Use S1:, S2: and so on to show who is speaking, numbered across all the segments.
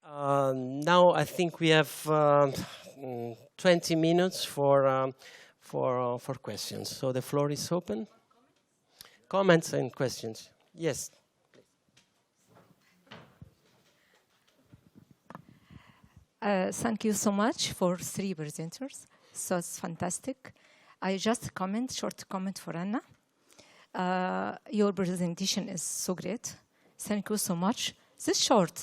S1: Now I think we have 20 minutes for questions. So the floor is open. Comments and questions. Yes.
S2: Thank you so much for 3 presenters. So it's fantastic. I just short comment for Anna. Your presentation is so great. Thank you so much. This short,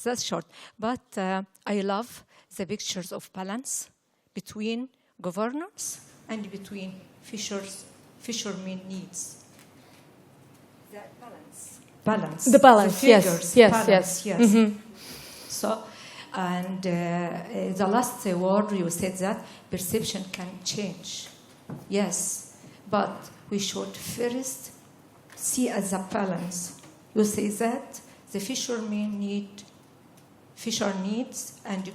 S2: that's short. But I love the pictures of balance between governance and between fishermen needs. That balance. Balance.
S3: The balance,
S2: the figures,
S3: yes.
S2: balance, yes.
S3: Mm-hmm.
S2: So, and the last word you said that perception can change. Yes, but we should first see as a balance. You say that the fishermen need, fisher needs, and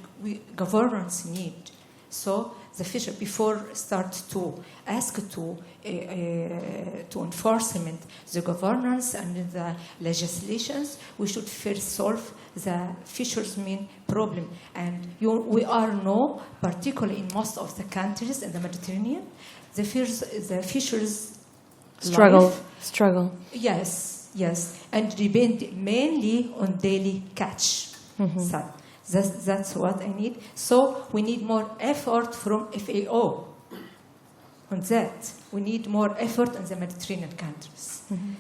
S2: governance need. So the fisher, before start to ask to enforcement the governance and the legislations, we should first solve the fishermen problem. And we are know, particularly in most of the countries in the Mediterranean, the fishers
S3: struggle.
S2: Yes, and depend mainly on daily catch. Mm-hmm. So that's what I need. So we need more effort from FAO on that. We need more effort in the Mediterranean countries. Mm-hmm.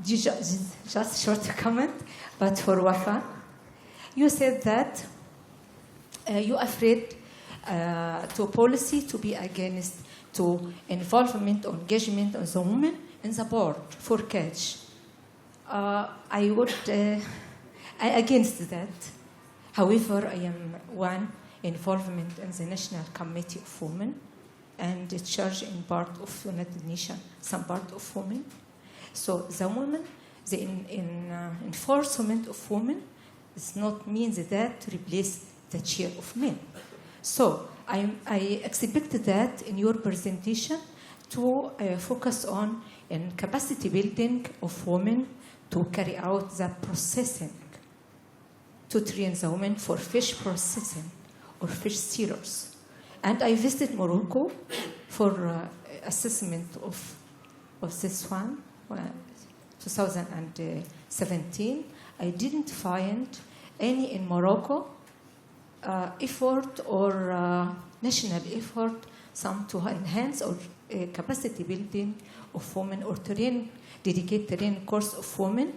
S2: Just short comment, but for Wafa, you said that you're afraid to policy to be against to involvement or engagement of the women in the board for catch. I would against that. However, I am one involvement in the National Committee of Women and charge in part of United Nations, some part of women. So the women, the enforcement of women does not mean that replace the chair of men. So I expect that in your presentation to focus on in capacity building of women to carry out the processing, to train the women for fish processing or fish stealers. And I visited Morocco for assessment of this one, 2017. I didn't find any in Morocco effort or national effort, some to enhance or capacity building of women or dedicate training course of women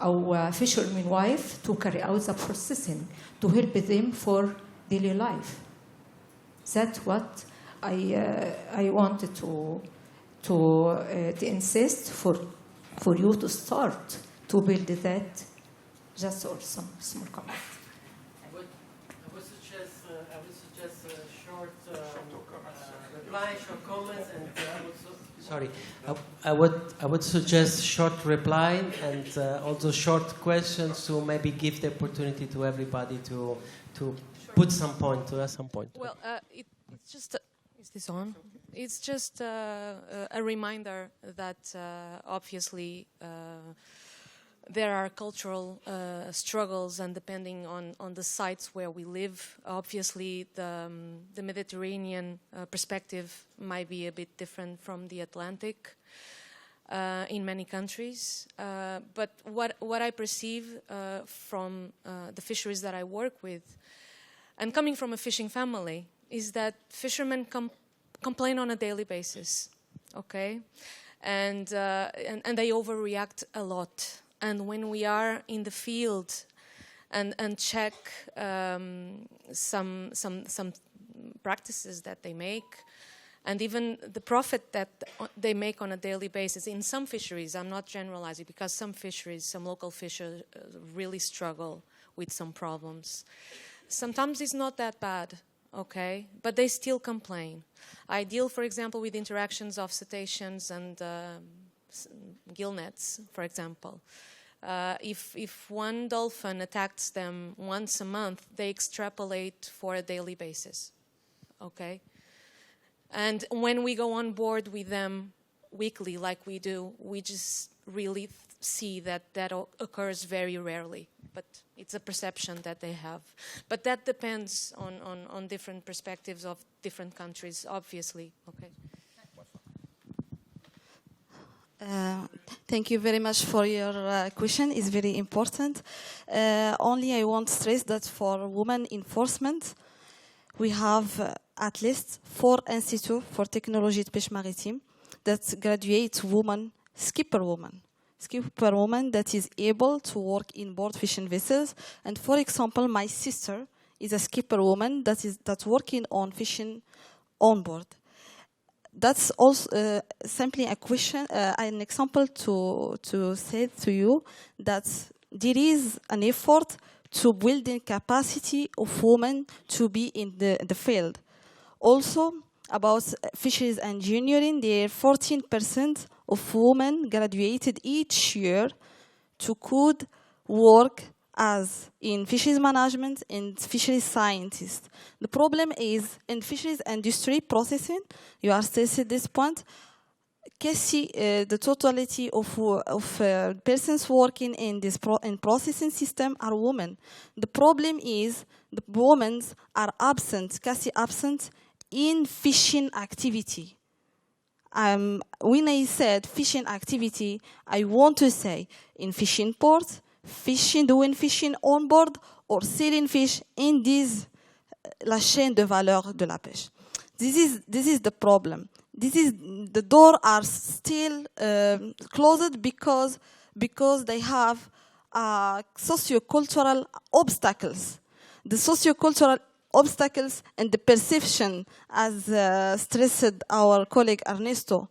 S2: or fisherman wife to carry out the processing to help them for daily life. That's what I wanted to insist for you to start to build that. Just also small comment.
S1: I would suggest a short reply, short comments, and I would suggest short reply and also short questions to maybe give the opportunity to everybody to put some point to some point.
S3: Well, it's just is this on? It's just a reminder that obviously there are cultural struggles, and depending on the sites where we live, obviously the Mediterranean perspective might be a bit different from the Atlantic in many countries. But what I perceive from the fisheries that I work with, and coming from a fishing family, is that fishermen complain on a daily basis, okay, and they overreact a lot. And when we are in the field and check some practices that they make, and even the profit that they make on a daily basis in some fisheries, I'm not generalizing, because some fisheries, some local fishers really struggle with some problems. Sometimes it's not that bad, okay, but they still complain. I deal, for example, with interactions of cetaceans and gill nets, for example. If one dolphin attacks them once a month, they extrapolate for a daily basis, okay? And when we go on board with them weekly, like we do, we just really see that occurs very rarely. but it's a perception that they have. But that depends on different perspectives of different countries, obviously. Okay.
S4: Thank you very much for your question. It's very important. Only I want to stress that for women enforcement, we have at least 4 institutes for technology de pêche maritime that graduate women, skipper woman that is able to work in board fishing vessels. And for example, my sister is a skipper woman that's working on fishing on board. That's also simply a question, an example to say to you that there is an effort to build the capacity of women to be in the field. Also, about fisheries engineering, there are 14% of women graduated each year to could work as in fisheries management and fisheries scientists. The problem is in fisheries industry processing, you are stressed at this point, the totality of persons working in this processing system are women. The problem is the women are absent in fishing activity. When I said fishing activity, I want to say in fishing ports, doing fishing on board, or selling fish in this la chaîne de valeur de la pêche. This is the problem. The doors are still closed because they have socio-cultural obstacles. The socio-cultural obstacles and the perception, as stressed our colleague Ernesto,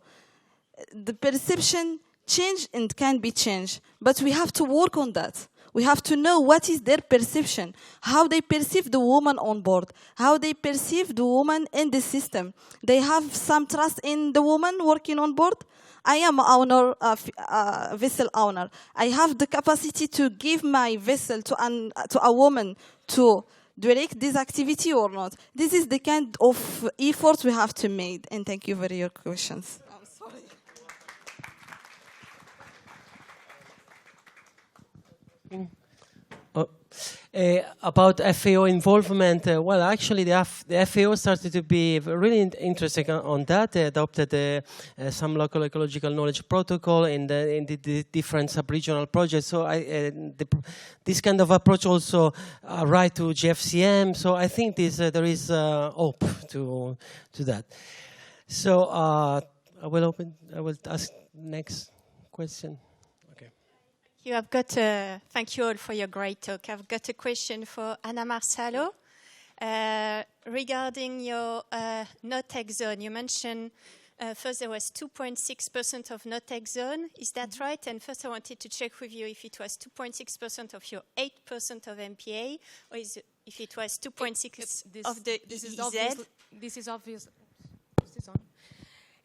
S4: the perception change and can be changed, but we have to work on that. We have to know what is their perception, how they perceive the woman on board, how they perceive the woman in the system. They have some trust in the woman working on board. I am a vessel owner. I have the capacity to give my vessel to a woman to direct this activity or not. This is the kind of effort we have to make. And thank you for your questions. I'm sorry.
S1: About FAO involvement, well, actually, the FAO started to be really interested on that. They adopted some local ecological knowledge protocol in the different sub-regional projects. So this kind of approach also right to GFCM. So I think there is hope to that. So I will ask next question.
S5: Thank you all for your great talk. I've got a question for Ana Marsalo. Regarding your no-take zone, you mentioned first there was 2.6% of no-take zone. Is that right? And first I wanted to check with you if it was 2.6% of your 8% of MPA, or if it was 2.6 of the EZ.
S3: This is obvious.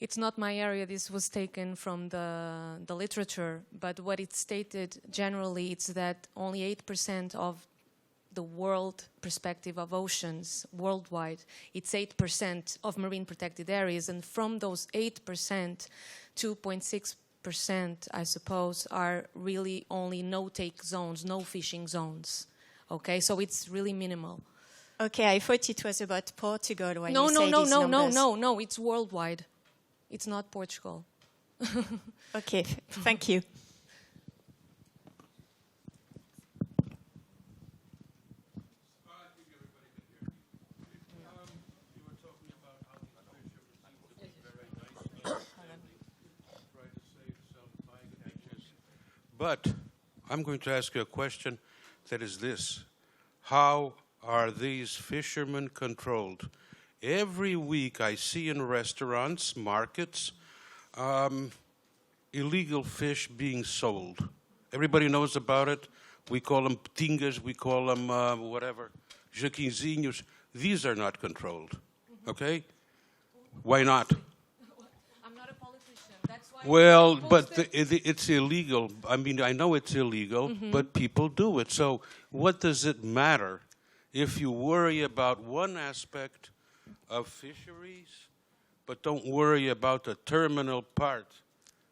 S3: It's not my area. This was taken from the literature, but what it stated generally, it's that only 8% of the world perspective of oceans worldwide, it's 8% of marine protected areas, and from those 8%, 2.6%, I suppose, are really only no-take zones, no fishing zones. Okay, so it's really minimal.
S5: Okay, I thought it was about Portugal when you say these numbers.
S3: No, it's worldwide. It's not Portugal.
S5: Okay, thank you.
S6: But I'm going to ask you a question that is this. How are these fishermen controlled? Every week I see in restaurants, markets, illegal fish being sold. Everybody knows about it. We call them tingas, we call them whatever, jaquinzinhos. These are not controlled, okay? Why not?
S3: I'm not a politician. That's why.
S6: Well, but it's illegal. I mean, I know it's illegal, but people do it. So what does it matter if you worry about one aspect of fisheries, but don't worry about the terminal part?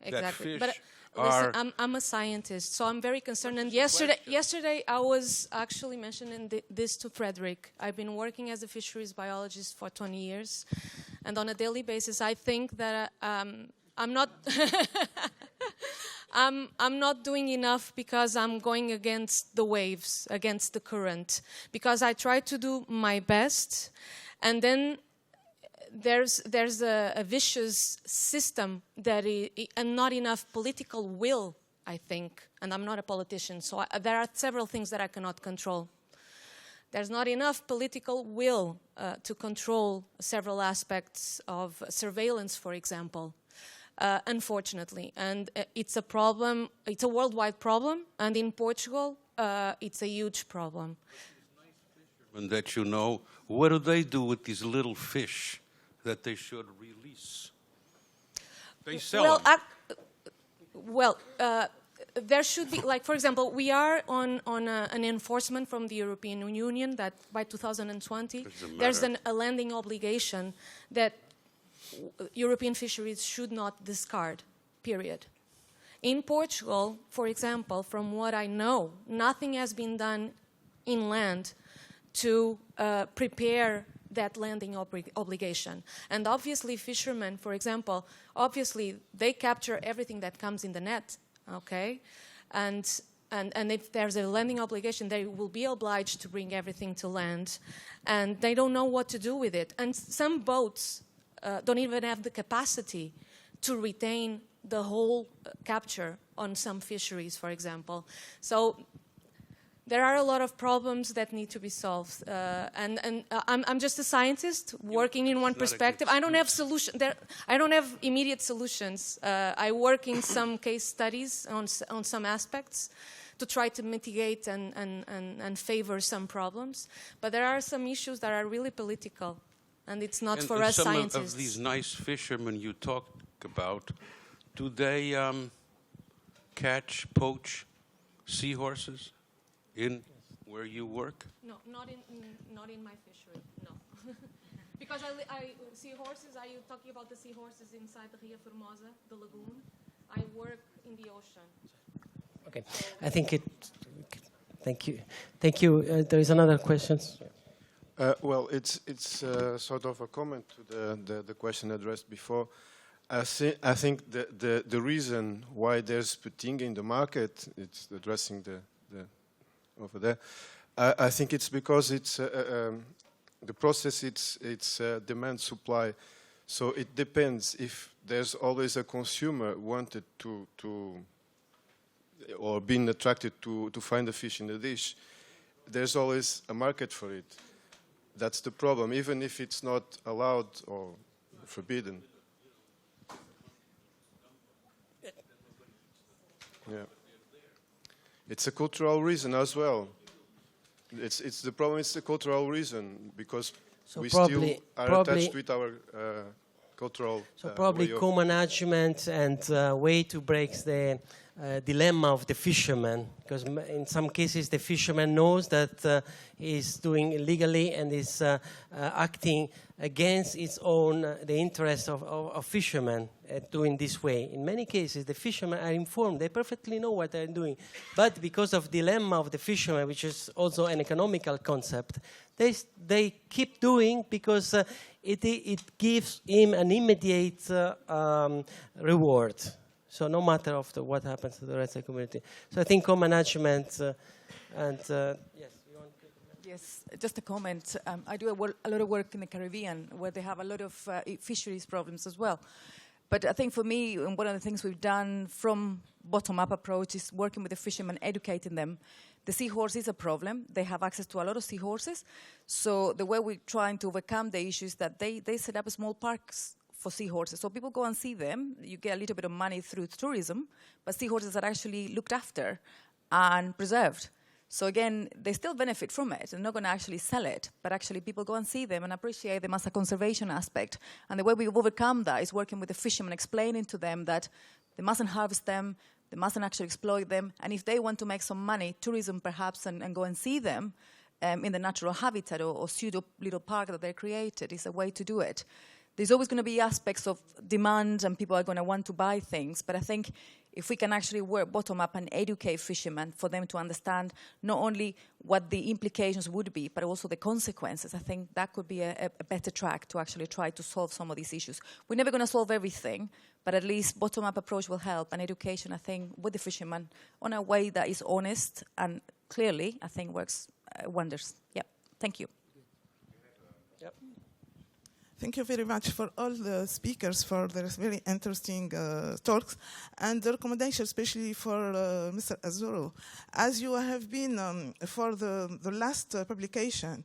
S3: Exactly.
S6: That fish
S3: but
S6: are...
S3: Listen, I'm a scientist, so I'm very concerned. And yesterday I was actually mentioning this to Frederick. I've been working as a fisheries biologist for 20 years, and on a daily basis, I think that I'm not I'm not doing enough because I'm going against the waves, against the current, because I try to do my best, and then there's a vicious system that and not enough political will, I think, and I'm not a politician, so there are several things that I cannot control. There's not enough political will to control several aspects of surveillance, for example, unfortunately. And it's a problem, it's a worldwide problem, and in Portugal, it's a huge problem.
S6: And that you know, what do they do with these little fish that they should release? They sell them.
S3: There should be, like, for example, we are on an enforcement from the European Union that by 2020 there's a landing obligation that European fisheries should not discard, period. In Portugal, for example, from what I know, nothing has been done inland to prepare that landing obligation. And obviously fishermen, for example, obviously they capture everything that comes in the net, okay? And if there's a landing obligation, they will be obliged to bring everything to land. And they don't know what to do with it. And some boats don't even have the capacity to retain the whole capture on some fisheries, for example. So there are a lot of problems that need to be solved, and I'm just a scientist working in one perspective. I don't have I don't have immediate solutions. I work in some case studies on some aspects to try to mitigate and favor some problems. But there are some issues that are really political, and it's not for us scientists.
S6: Some of these nice fishermen you talk about, do they catch, poach seahorses in where you work?
S3: No, not in my fishery, no. Because I seahorses, are you talking about the seahorses inside the Ria Formosa, the lagoon? I work in the ocean.
S1: Okay, I think it, thank you. Thank you. There is another question.
S7: Well, it's sort of a comment to the question addressed before. I think the reason why there's fatigue in the market, it's addressing the over there. I think it's because it's the process. It's demand supply, so it depends. If there's always a consumer wanted to or being attracted to find a fish in the dish, there's always a market for it. That's the problem, even if it's not allowed or forbidden. Yeah. It's a cultural reason as well. It's the problem. It's the cultural reason because we still are attached with our cultural.
S1: So probably co-management and way to break the dilemma of the fisherman, because in some cases the fisherman knows that he's doing illegally and is acting against its own the interest of fishermen doing this way. In many cases the fishermen are informed, they perfectly know what they're doing, but because of dilemma of the fisherman, which is also an economical concept, they keep doing because it gives him an immediate reward. So no matter of what happens to the rest of the community. So I think co-management and yes.
S8: Yes, just a comment. I do a lot of work in the Caribbean where they have a lot of fisheries problems as well. But I think for me, one of the things we've done from bottom-up approach is working with the fishermen, educating them. The seahorse is a problem. They have access to a lot of seahorses. So the way we're trying to overcome the issue is that they set up small parks for seahorses. So people go and see them. You get a little bit of money through tourism, but seahorses are actually looked after and preserved. So again, they still benefit from it. They're not going to actually sell it, but actually people go and see them and appreciate them as a conservation aspect. And the way we've overcome that is working with the fishermen, explaining to them that they mustn't harvest them, they mustn't actually exploit them, and if they want to make some money, tourism perhaps, and go and see them in the natural habitat or pseudo little park that they created is a way to do it. There's always going to be aspects of demand and people are going to want to buy things, but I think if we can actually work bottom up and educate fishermen for them to understand not only what the implications would be, but also the consequences, I think that could be a better track to actually try to solve some of these issues. We're never going to solve everything, but at least bottom-up approach will help. And education, I think, with the fishermen on a way that is honest and clearly, I think, works wonders. Yeah, thank you.
S9: Thank you very much for all the speakers for their very interesting talks and the recommendation, especially for Mr. Azzurro. As you have been for the last publication,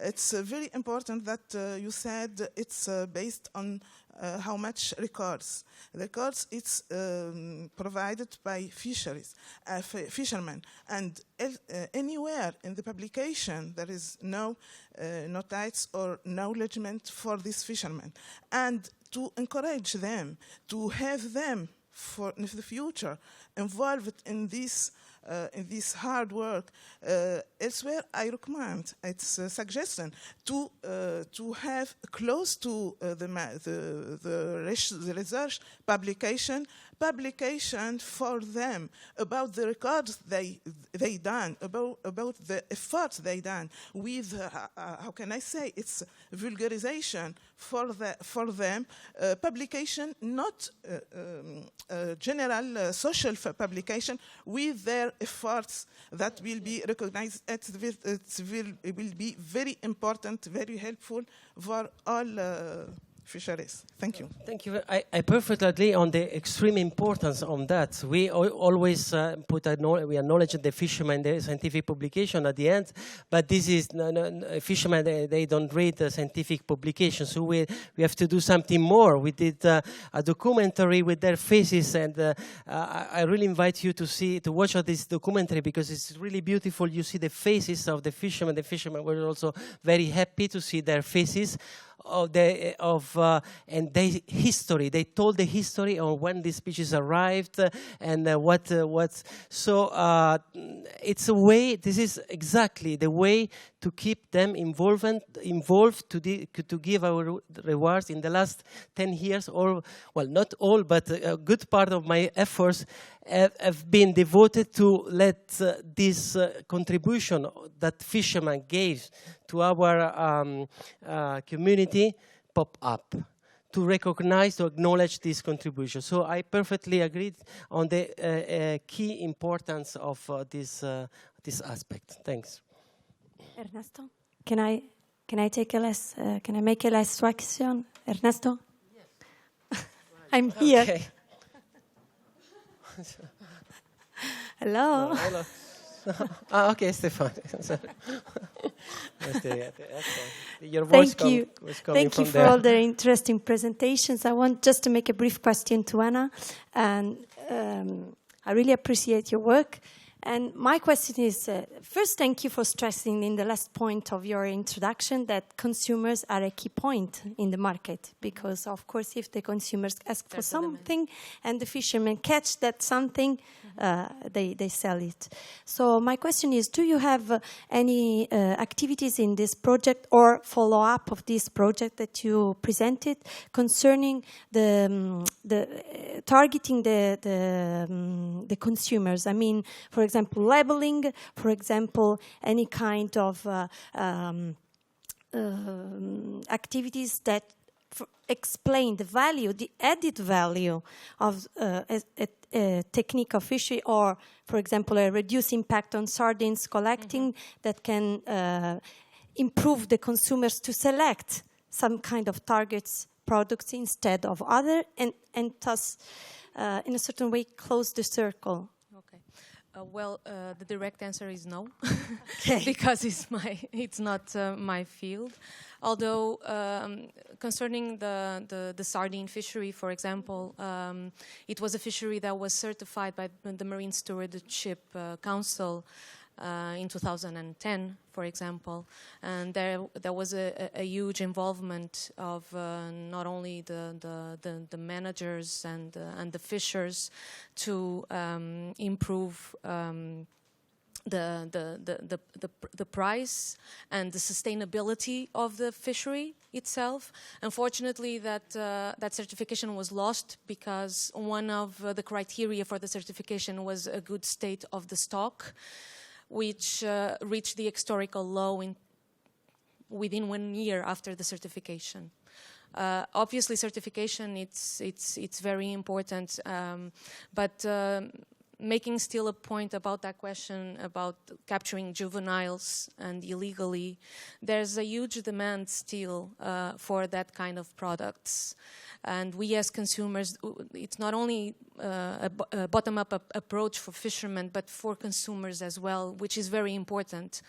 S9: it's very important that you said it's based on how much records. Records it's provided by fishermen, and anywhere in the publication there is no notice or acknowledgement for these fishermen, and to encourage them to have them for in the future involved in this hard work. Elsewhere, I recommend, it's a suggestion, to have close to the research publication for them about the records they done, about the efforts they done with, how can I say, it's vulgarization for them, publication, not general social publication, with their efforts that will be recognized. It will be very important, very helpful for all fisheries. Thank you.
S1: Thank you. I perfectly agree on the extreme importance on that. We always we acknowledge the fishermen, the scientific publication at the end, but this is fishermen. They don't read the scientific publication, so we have to do something more. We did a documentary with their faces, and I really invite you to watch this documentary because it's really beautiful. You see the faces of the fishermen. The fishermen were also very happy to see their faces. And their history. They told the history of when these species arrived and So it's a way. This is exactly the way to keep them involved to give our rewards. In the last 10 years, not all, but a good part of my efforts have been devoted to let this contribution that fishermen gave to our community pop up, to recognize, to acknowledge this contribution. So I perfectly agreed on the key importance of this aspect. Thanks.
S10: Ernesto, can I take a last? Can I make a last question, Ernesto? Yes. I'm here.
S1: Okay.
S10: Hello.
S1: No, hello. Okay, Stefan. Your voice was coming
S10: Thank you for all the interesting presentations. I want just to make a brief question to Anna, and I really appreciate your work. And my question is, first, thank you for stressing in the last point of your introduction that consumers are a key point in the market, because, of course, if the consumers ask for something and the fishermen catch that something, they sell it. So my question is, do you have any activities in this project or follow-up of this project that you presented concerning the targeting the consumers? I mean, for example, labeling, for example, any kind of activities that explain the value, the added value of a technique of fishery, or, for example, a reduced impact on sardines collecting that can improve the consumers to select some kind of targets products instead of other, and thus, in a certain way, close the circle.
S3: The direct answer is no, because it's not my field. Although concerning the sardine fishery, for example, it was a fishery that was certified by the Marine Stewardship Council in 2010, for example, and there was a huge involvement of not only the managers and the fishers to improve the price and the sustainability of the fishery itself. Unfortunately, that certification was lost because one of the criteria for the certification was a good state of the stock, which reached the historical low within 1 year after the certification. Obviously, certification it's very important, but making still a point about that question about capturing juveniles and illegally, there's a huge demand still for that kind of products. And we as consumers, it's not only a bottom-up approach for fishermen, but for consumers as well, which is very important.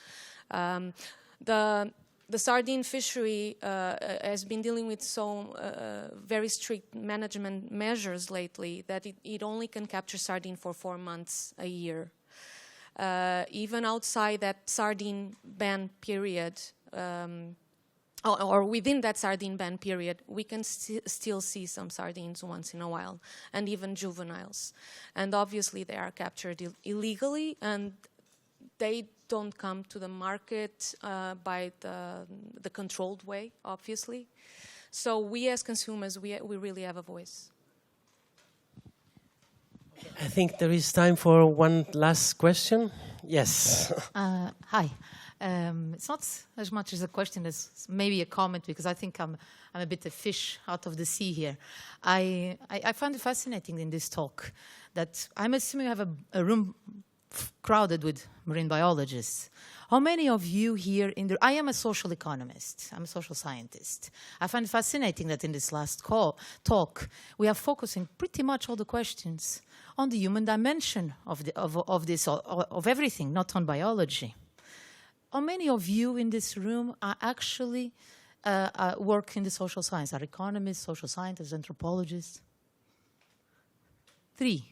S3: The sardine fishery has been dealing with very strict management measures lately that it only can capture sardine for 4 months a year. Even outside that sardine ban period, or within that sardine ban period, we can still see some sardines once in a while, and even juveniles. And obviously they are captured illegally, and they don't come to the market by the controlled way, obviously. So we as consumers, we really have a voice.
S1: I think there is time for one last question. Yes.
S11: Hi. It's not as much as a question as maybe a comment, because I think I'm a bit a fish out of the sea here. I find it fascinating in this talk that I'm assuming you have a room crowded with marine biologists. How many of you here I am a social economist, I'm a social scientist. I find it fascinating that in this last talk, we are focusing pretty much all the questions on the human dimension of everything, not on biology. How many of you in this room are actually work in the social science, are economists, social scientists, anthropologists? Three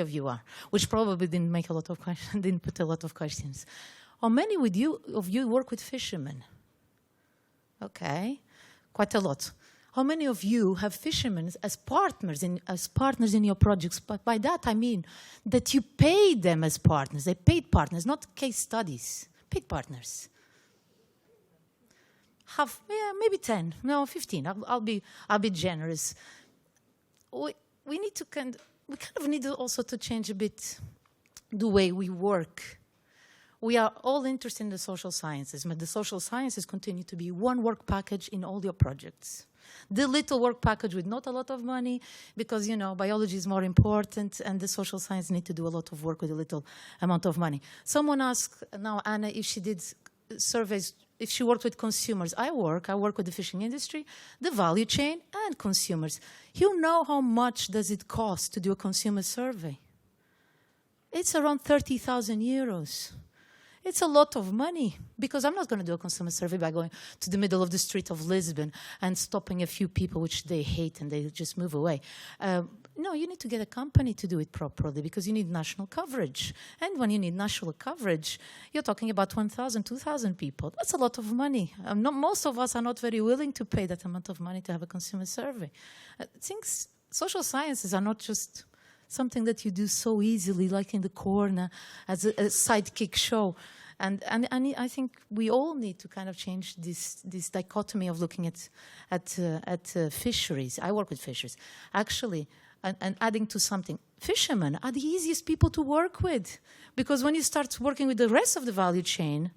S11: of you are, which probably didn't make a lot of questions, didn't put a lot of questions. How many of you work with fishermen? Okay, quite a lot. How many of you have fishermen as partners in your projects? But by that I mean that you pay them as partners. They paid partners, not case studies. Paid partners. Maybe 10, no, 15. I'll be generous. We need to we kind of need also to change a bit the way we work. We are all interested in the social sciences, but the social sciences continue to be one work package in all your projects. The little work package with not a lot of money, because, you know, biology is more important and the social science need to do a lot of work with a little amount of money. Someone asked now Anna if she did surveys, if she worked with consumers. I work with the fishing industry, the value chain, and consumers. You know how much does it cost to do a consumer survey? It's around 30,000 euros. It's a lot of money, because I'm not going to do a consumer survey by going to the middle of the street of Lisbon and stopping a few people which they hate and they just move away. No, you need to get a company to do it properly, because you need national coverage. And when you need national coverage, you're talking about 1,000, 2,000 people. That's a lot of money. Most of us are not very willing to pay that amount of money to have a consumer survey. Social sciences are not just something that you do so easily, like in the corner, as a sidekick show. And I think we all need to kind of change this dichotomy of looking at fisheries. I work with fisheries. Actually, and adding to something, fishermen are the easiest people to work with, because when you start working with the rest of the value chain,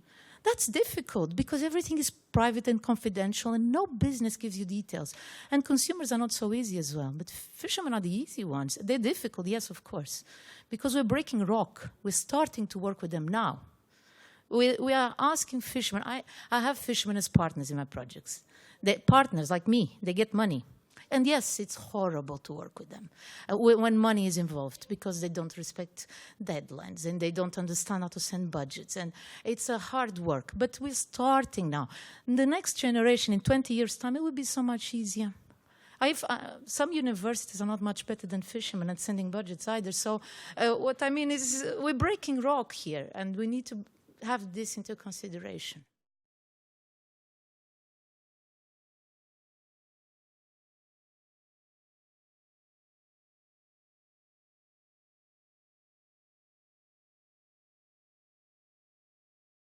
S11: that's difficult, because everything is private and confidential and no business gives you details. And consumers are not so easy as well. But fishermen are the easy ones. They're difficult, yes, of course, because we're breaking rock. We're starting to work with them now. We are asking fishermen. I have fishermen as partners in my projects. They're partners like me. They get money. And yes, it's horrible to work with them when money is involved, because they don't respect deadlines and they don't understand how to send budgets. And it's a hard work, but we're starting now. In the next generation, in 20 years' time, it will be so much easier. Some universities are not much better than fishermen at sending budgets either. So what I mean is we're breaking rock here, and we need to have this into consideration.